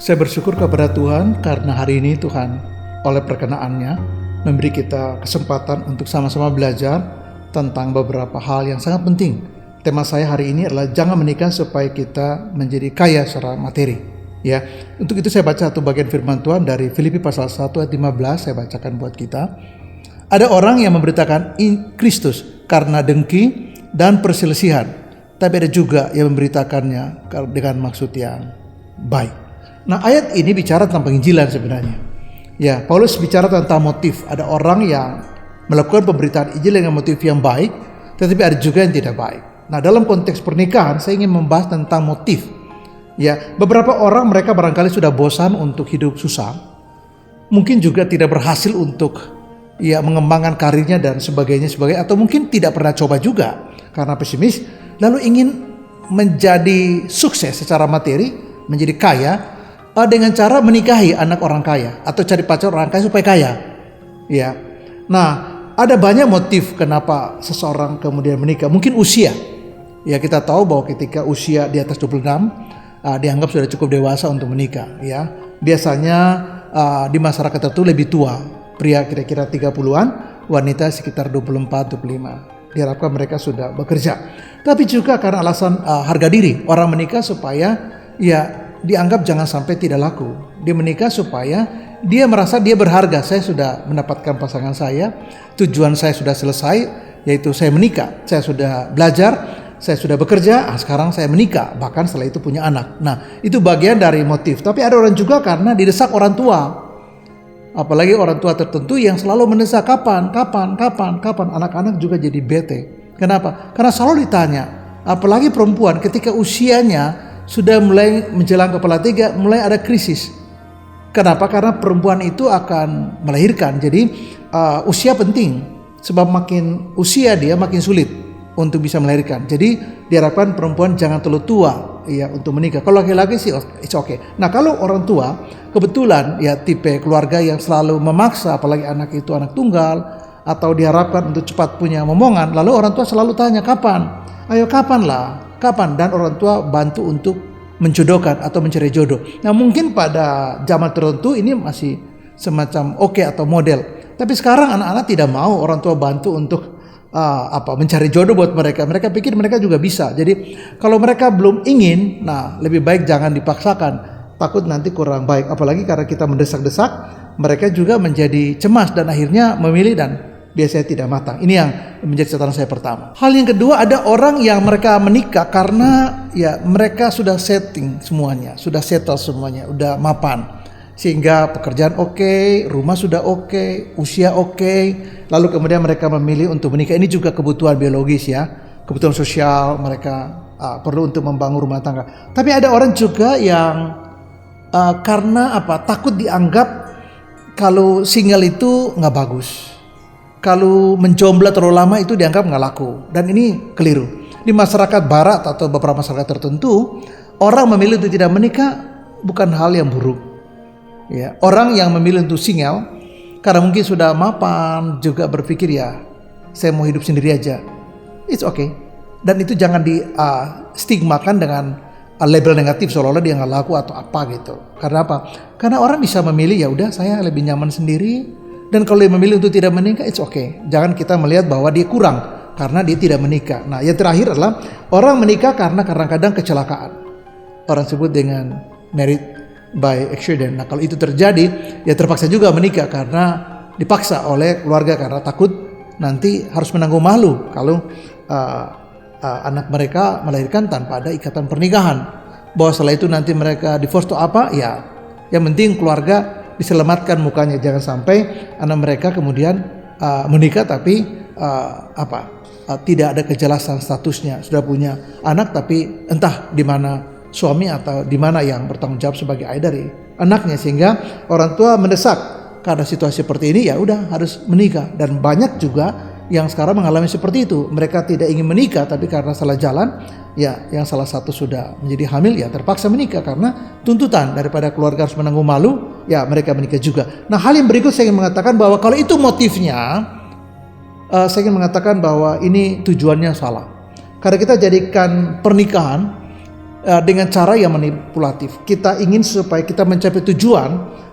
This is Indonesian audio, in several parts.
Saya bersyukur kepada Tuhan karena hari ini Tuhan oleh perkenaannya memberi kita kesempatan untuk sama-sama belajar tentang beberapa hal yang sangat penting. Tema saya hari ini adalah jangan menikah supaya kita menjadi kaya secara materi. Ya, untuk itu saya baca satu bagian firman Tuhan dari Filipi pasal 1 ayat 15, saya bacakan buat kita. Ada orang yang memberitakan Kristus karena dengki dan perselisihan, tapi ada juga yang memberitakannya dengan maksud yang baik. Nah, ayat ini bicara tentang penginjilan sebenarnya. Ya, Paulus bicara tentang motif. Ada orang yang melakukan pemberitaan Injil dengan motif yang baik, tetapi ada juga yang tidak baik. Nah, dalam konteks pernikahan saya ingin membahas tentang motif. Ya, beberapa orang mereka barangkali sudah bosan untuk hidup susah. Mungkin juga tidak berhasil untuk mengembangkan karirnya dan sebagainya, atau mungkin tidak pernah coba juga karena pesimis, lalu ingin menjadi sukses secara materi, menjadi kaya dengan cara menikahi anak orang kaya atau cari pacar orang kaya supaya kaya. Ya. Nah, ada banyak motif kenapa seseorang kemudian menikah. Mungkin usia. Ya, kita tahu bahwa ketika usia di atas 26 dianggap sudah cukup dewasa untuk menikah, ya. Biasanya di masyarakat tertentu lebih tua. Pria kira-kira 30-an, wanita sekitar 24-25. Diharapkan mereka sudah bekerja. Tapi juga karena alasan harga diri. Orang menikah supaya dianggap jangan sampai tidak laku. Dia menikah supaya dia merasa dia berharga. Saya sudah mendapatkan pasangan saya, tujuan saya sudah selesai, yaitu saya menikah. Saya sudah belajar, saya sudah bekerja, sekarang saya menikah. Bahkan setelah itu punya anak. Nah, itu bagian dari motif. Tapi ada orang juga karena didesak orang tua. Apalagi orang tua tertentu yang selalu mendesak kapan. Anak-anak juga jadi bete. Kenapa? Karena selalu ditanya. Apalagi perempuan ketika usianya sudah mulai menjelang kepala 3, mulai ada krisis. Kenapa? Karena perempuan itu akan melahirkan. Jadi usia penting. Sebab makin usia dia makin sulit untuk bisa melahirkan. Jadi diharapkan perempuan jangan terlalu tua untuk menikah. Kalau laki-laki sih it's okay. Nah, kalau orang tua kebetulan tipe keluarga yang selalu memaksa, apalagi anak itu anak tunggal, atau diharapkan untuk cepat punya momongan, lalu orang tua selalu tanya kapan? Ayo kapan? Dan orang tua bantu untuk menjodohkan atau mencari jodoh. Nah, mungkin pada zaman tertentu ini masih semacam oke atau model. Tapi sekarang anak-anak tidak mau orang tua bantu untuk mencari jodoh buat mereka. Mereka pikir mereka juga bisa. Jadi kalau mereka belum ingin, lebih baik jangan dipaksakan. Takut nanti kurang baik. Apalagi karena kita mendesak-desak, mereka juga menjadi cemas dan akhirnya memilih dan biasanya tidak matang. Ini yang menjadi catatan saya pertama. Hal yang kedua, ada orang yang mereka menikah karena mereka sudah setting semuanya, sudah settle semuanya, udah mapan. Sehingga pekerjaan oke, rumah sudah oke, usia oke, lalu kemudian mereka memilih untuk menikah. Ini juga kebutuhan biologis kebutuhan sosial mereka perlu untuk membangun rumah tangga. Tapi ada orang juga yang karena takut dianggap kalau single itu nggak bagus. Kalau menjomblo terlalu lama itu dianggap nggak laku. Dan ini keliru. Di masyarakat barat atau beberapa masyarakat tertentu, orang memilih untuk tidak menikah bukan hal yang buruk. Orang yang memilih untuk single karena mungkin sudah mapan, juga berpikir saya mau hidup sendiri aja. It's okay. Dan itu jangan di stigmakan dengan label negatif seolah-olah dia nggak laku atau apa gitu. Karena apa? Karena orang bisa memilih udah saya lebih nyaman sendiri. Dan kalau dia memilih untuk tidak menikah, it's okay. Jangan kita melihat bahwa dia kurang karena dia tidak menikah. Nah, yang terakhir adalah orang menikah karena kadang-kadang kecelakaan. Orang sebut dengan married by accident. Nah, kalau itu terjadi, terpaksa juga menikah karena dipaksa oleh keluarga karena takut nanti harus menanggung malu kalau anak mereka melahirkan tanpa ada ikatan pernikahan. Bahwa setelah itu nanti mereka divorce atau apa, yang penting keluarga diselamatkan mukanya, jangan sampai anak mereka kemudian menikah tapi tidak ada kejelasan statusnya, sudah punya anak tapi entah di mana suami atau di mana yang bertanggung jawab sebagai ayah dari anaknya, sehingga orang tua mendesak karena situasi seperti ini udah harus menikah. Dan banyak juga yang sekarang mengalami seperti itu. Mereka tidak ingin menikah tapi karena salah jalan, yang salah satu sudah menjadi hamil, terpaksa menikah karena tuntutan daripada keluarga harus menanggung malu, mereka menikah juga. Nah, hal yang berikut saya ingin mengatakan bahwa kalau itu motifnya, saya ingin mengatakan bahwa ini tujuannya salah. Karena kita jadikan pernikahan dengan cara yang manipulatif. Kita ingin supaya kita mencapai tujuan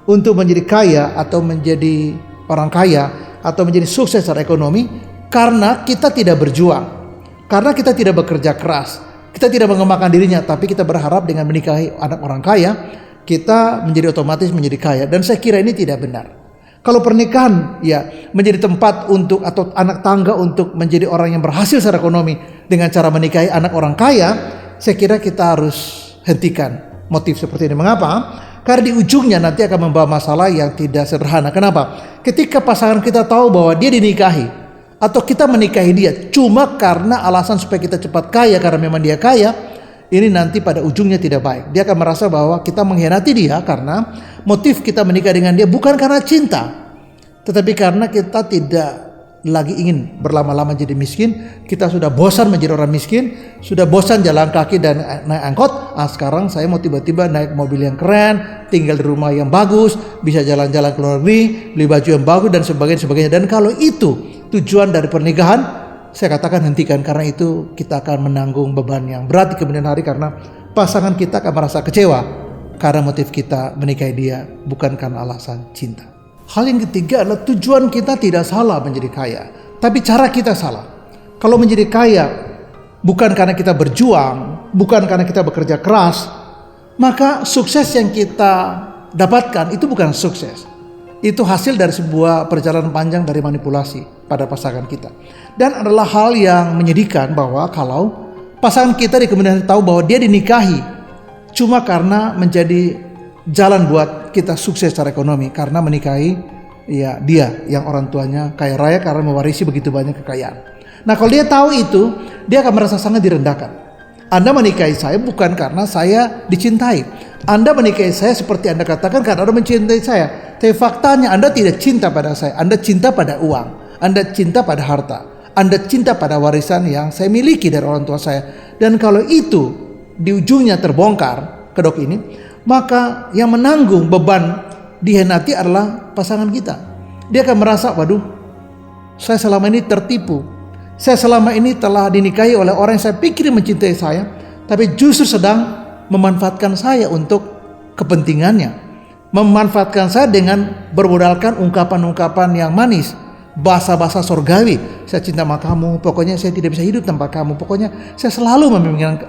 untuk menjadi kaya atau menjadi orang kaya atau menjadi sukses secara ekonomi karena kita tidak berjuang, karena kita tidak bekerja keras, kita tidak mengembangkan dirinya, tapi kita berharap dengan menikahi anak orang kaya kita menjadi otomatis menjadi kaya. Dan saya kira ini tidak benar. Kalau pernikahan ya menjadi tempat untuk atau anak tangga untuk menjadi orang yang berhasil secara ekonomi dengan cara menikahi anak orang kaya, saya kira kita harus hentikan motif seperti ini. Mengapa? Karena di ujungnya nanti akan membawa masalah yang tidak sederhana. Kenapa? Ketika pasangan kita tahu bahwa dia dinikahi atau kita menikahi dia cuma karena alasan supaya kita cepat kaya karena memang dia kaya, ini nanti pada ujungnya tidak baik. Dia akan merasa bahwa kita mengkhianati dia karena motif kita menikah dengan dia bukan karena cinta, tetapi karena kita tidak lagi ingin berlama-lama jadi miskin. Kita sudah bosan menjadi orang miskin, sudah bosan jalan kaki dan naik angkot. Sekarang saya mau tiba-tiba naik mobil yang keren, tinggal di rumah yang bagus, bisa jalan-jalan ke luar negeri, beli baju yang bagus dan sebagainya. Dan kalau itu tujuan dari pernikahan, saya katakan hentikan, karena itu kita akan menanggung beban yang berat di kemudian hari karena pasangan kita akan merasa kecewa karena motif kita menikahi dia bukan karena alasan cinta. Hal yang ketiga adalah tujuan kita tidak salah menjadi kaya, tapi cara kita salah. Kalau menjadi kaya bukan karena kita berjuang, bukan karena kita bekerja keras, maka sukses yang kita dapatkan itu bukan sukses. Itu hasil dari sebuah perjalanan panjang dari manipulasi pada pasangan kita. Dan adalah hal yang menyedihkan bahwa kalau pasangan kita di kemudian hari tahu bahwa dia dinikahi cuma karena menjadi jalan buat kita sukses secara ekonomi, karena menikahi ya dia yang orang tuanya kaya raya karena mewarisi begitu banyak kekayaan. Nah, kalau dia tahu itu, dia akan merasa sangat direndahkan. Anda menikahi saya bukan karena saya dicintai. Anda menikahi saya seperti Anda katakan karena Anda mencintai saya. Tapi faktanya Anda tidak cinta pada saya. Anda cinta pada uang. Anda cinta pada harta. Anda cinta pada warisan yang saya miliki dari orang tua saya. Dan kalau itu di ujungnya terbongkar kedok ini, maka yang menanggung beban dikhianati adalah pasangan kita. Dia akan merasa, waduh, saya selama ini tertipu. Saya selama ini telah dinikahi oleh orang yang saya pikir mencintai saya, tapi justru sedang memanfaatkan saya untuk kepentingannya. Memanfaatkan saya dengan bermodalkan ungkapan-ungkapan yang manis, bahasa-bahasa surgawi. Saya cinta sama kamu, pokoknya saya tidak bisa hidup tanpa kamu. Pokoknya saya selalu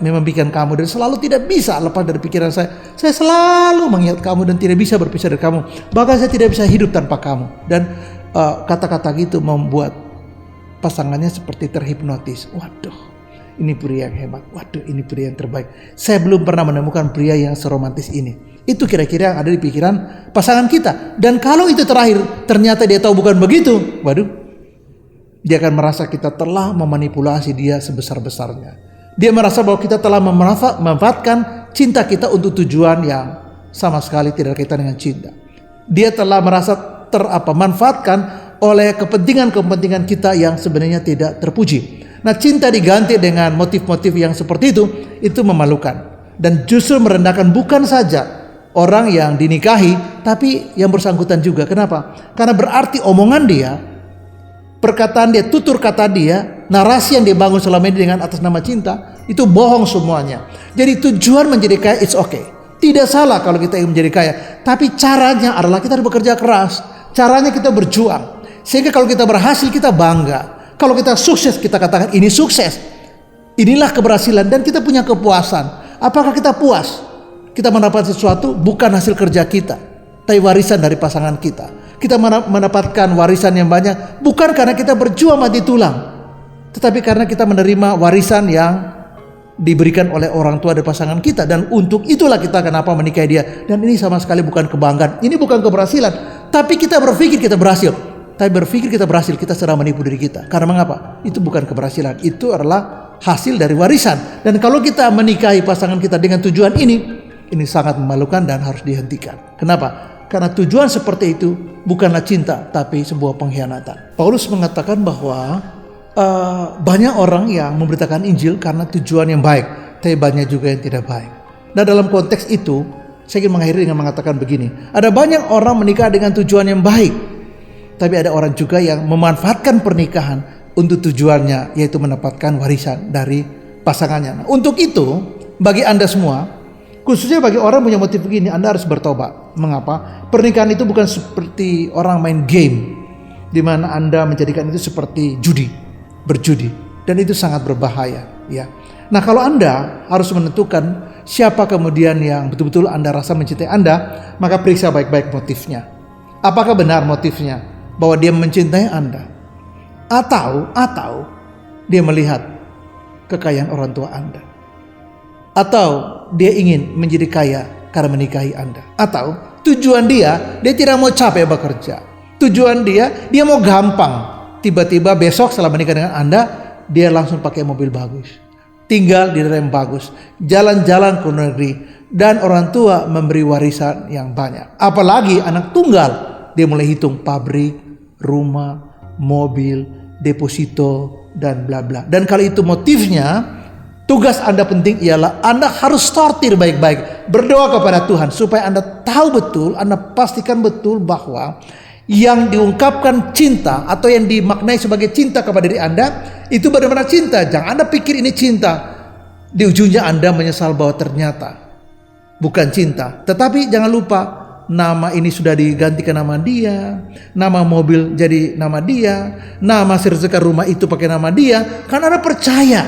memimpikan kamu dan selalu tidak bisa lepas dari pikiran saya. Saya selalu mengingat kamu dan tidak bisa berpisah dari kamu. Bahkan saya tidak bisa hidup tanpa kamu. Dan kata-kata gitu membuat pasangannya seperti terhipnotis. Waduh, ini pria yang hebat. Waduh, ini pria yang terbaik. Saya belum pernah menemukan pria yang seromantis ini. Itu kira-kira yang ada di pikiran pasangan kita. Dan kalau itu terakhir ternyata dia tahu bukan begitu, waduh, dia akan merasa kita telah memanipulasi dia sebesar-besarnya. Dia merasa bahwa kita telah memanfaatkan cinta kita untuk tujuan yang sama sekali tidak kaitan dengan cinta. Dia telah merasa manfaatkan oleh kepentingan-kepentingan kita yang sebenarnya tidak terpuji. Nah, cinta diganti dengan motif-motif yang seperti itu memalukan. Dan justru merendahkan bukan saja orang yang dinikahi, tapi yang bersangkutan juga. Kenapa? Karena berarti omongan dia, perkataan dia, tutur kata dia, narasi yang dia bangun selama ini dengan atas nama cinta, itu bohong semuanya. Jadi tujuan menjadi kaya, it's okay. Tidak salah kalau kita ingin menjadi kaya. Tapi caranya adalah kita harus bekerja keras. Caranya kita berjuang. Sehingga kalau kita berhasil kita bangga. Kalau kita sukses kita katakan ini sukses. Inilah keberhasilan dan kita punya kepuasan. Apakah kita puas? Kita mendapat sesuatu bukan hasil kerja kita, tapi warisan dari pasangan kita. Kita mendapatkan warisan yang banyak bukan karena kita berjuang mati tulang, tetapi karena kita menerima warisan yang diberikan oleh orang tua dari pasangan kita. Dan untuk itulah kita kenapa menikahi dia. Dan ini sama sekali bukan kebanggaan. Ini bukan keberhasilan. Tapi kita berpikir kita berhasil. Tapi berpikir kita berhasil, kita sedang menipu diri kita. Karena mengapa? Itu bukan keberhasilan. Itu adalah hasil dari warisan. Dan kalau kita menikahi pasangan kita dengan tujuan ini sangat memalukan dan harus dihentikan. Kenapa? Karena tujuan seperti itu bukanlah cinta, tapi sebuah pengkhianatan. Paulus mengatakan bahwa banyak orang yang memberitakan Injil karena tujuan yang baik, tapi banyak juga yang tidak baik. Nah, dalam konteks itu, saya ingin mengakhiri dengan mengatakan begini. Ada banyak orang menikah dengan tujuan yang baik, tapi ada orang juga yang memanfaatkan pernikahan untuk tujuannya, yaitu mendapatkan warisan dari pasangannya. Nah, untuk itu, bagi Anda semua, khususnya bagi orang punya motif begini, Anda harus bertobat. Mengapa? Pernikahan itu bukan seperti orang main game, di mana Anda menjadikan itu seperti judi, berjudi, dan itu sangat berbahaya. Ya. Nah, kalau Anda harus menentukan siapa kemudian yang betul-betul Anda rasa mencintai Anda, maka periksa baik-baik motifnya. Apakah benar motifnya bahwa dia mencintai Anda, atau dia melihat kekayaan orang tua Anda, atau dia ingin menjadi kaya karena menikahi Anda, atau tujuan dia tidak mau capek bekerja, tujuan dia mau gampang, tiba-tiba besok setelah menikah dengan Anda, dia langsung pakai mobil bagus, tinggal di daerah yang bagus, jalan-jalan ke luar negeri, dan orang tua memberi warisan yang banyak. Apalagi anak tunggal, dia mulai hitung pabrik, rumah, mobil, deposito, dan bla bla. Dan kalau itu motifnya, tugas Anda penting ialah Anda harus sortir baik-baik, berdoa kepada Tuhan supaya Anda tahu betul, Anda pastikan betul bahwa yang diungkapkan cinta atau yang dimaknai sebagai cinta kepada diri Anda itu benar-benar cinta. Jangan Anda pikir ini cinta, di ujungnya Anda menyesal bahwa ternyata bukan cinta. Tetapi jangan lupa, nama ini sudah diganti ke nama dia, nama mobil jadi nama dia, nama sertifikat rumah itu pakai nama dia, karena Anda percaya.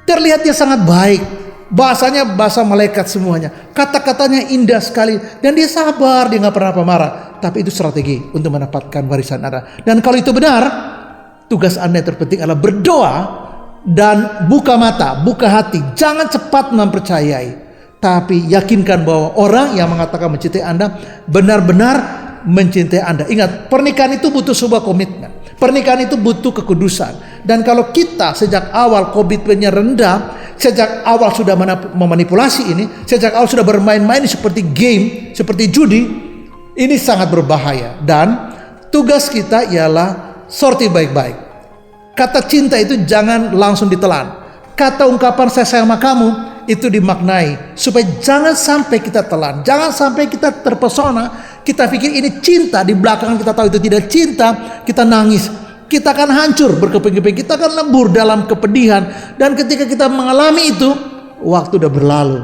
Terlihat dia sangat baik, bahasanya bahasa malaikat semuanya, kata-katanya indah sekali, dan dia sabar, dia nggak pernah pemarah. Tapi itu strategi untuk mendapatkan warisan Anda. Dan kalau itu benar, tugas Anda yang terpenting adalah berdoa dan buka mata, buka hati. Jangan cepat mempercayai, tapi yakinkan bahwa orang yang mengatakan mencintai Anda benar-benar mencintai Anda. Ingat, pernikahan itu butuh sebuah komitmen. Pernikahan itu butuh kekudusan. Dan kalau kita sejak awal komitmennya rendah, sejak awal sudah memanipulasi ini, sejak awal sudah bermain-main seperti game, seperti judi, ini sangat berbahaya. Dan tugas kita ialah sortir baik-baik. Kata cinta itu jangan langsung ditelan. Kata ungkapan saya sayang sama kamu itu dimaknai supaya jangan sampai kita telan, jangan sampai kita terpesona, kita pikir ini cinta, di belakang kita tahu itu tidak cinta, kita nangis, kita akan hancur berkeping-keping, kita akan lebur dalam kepedihan. Dan ketika kita mengalami itu, waktu udah berlalu,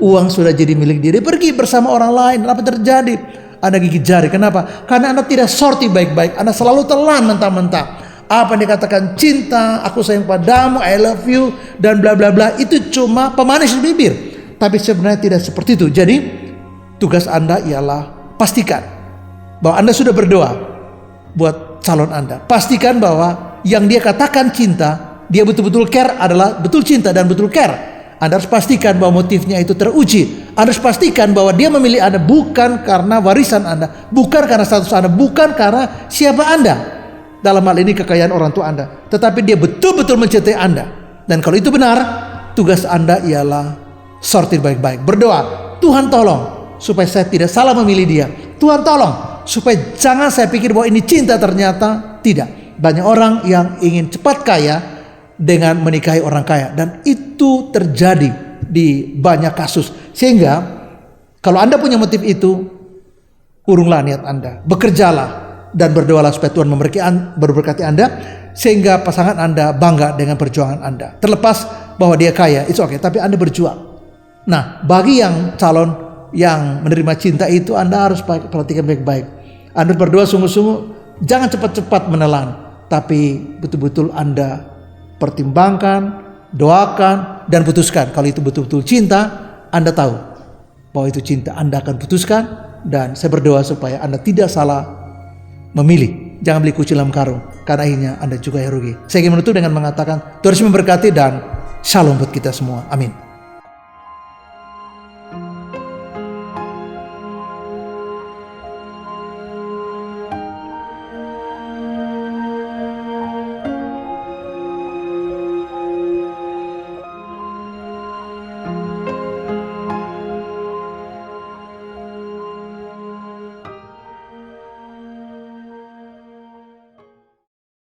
uang sudah jadi milik diri, pergi bersama orang lain. Apa terjadi? Anda gigit jari. Kenapa? Karena Anda tidak sorti baik-baik. Anda selalu telan mentah-mentah. Apa yang dikatakan cinta, aku sayang padamu, I love you, dan bla bla bla, itu cuma pemanis di bibir. Tapi sebenarnya tidak seperti itu. Jadi tugas Anda ialah pastikan bahwa Anda sudah berdoa buat calon Anda. Pastikan bahwa yang dia katakan cinta, dia betul-betul care adalah betul cinta dan betul care. Anda harus pastikan bahwa motifnya itu teruji. Anda harus pastikan bahwa dia memilih Anda bukan karena warisan Anda, bukan karena status Anda, bukan karena siapa Anda. Dalam hal ini kekayaan orang tua Anda, tetapi dia betul-betul mencintai Anda. Dan kalau itu benar, tugas Anda ialah sortir baik-baik. Berdoa, Tuhan tolong supaya saya tidak salah memilih dia. Tuhan tolong supaya jangan saya pikir bahwa ini cinta, ternyata tidak. Banyak orang yang ingin cepat kaya dengan menikahi orang kaya, dan itu terjadi di banyak kasus. Sehingga kalau Anda punya motif itu, urunglah niat Anda, bekerjalah dan berdoalah supaya Tuhan memberkati Anda, sehingga pasangan Anda bangga dengan perjuangan Anda. Terlepas bahwa dia kaya, itu oke, tapi Anda berjuang. Nah, bagi yang calon yang menerima cinta itu, Anda harus perhatikan baik-baik. Anda berdoa sungguh-sungguh, jangan cepat-cepat menelan, tapi betul-betul Anda pertimbangkan, doakan, dan putuskan. Kalau itu betul-betul cinta, Anda tahu bahwa itu cinta, Anda akan putuskan. Dan saya berdoa supaya Anda tidak salah memilih. Jangan beli kucing dalam karung, karena akhirnya Anda juga yang rugi. Saya ingin menutup dengan mengatakan Tuhan Yesus memberkati dan shalom buat kita semua. Amin.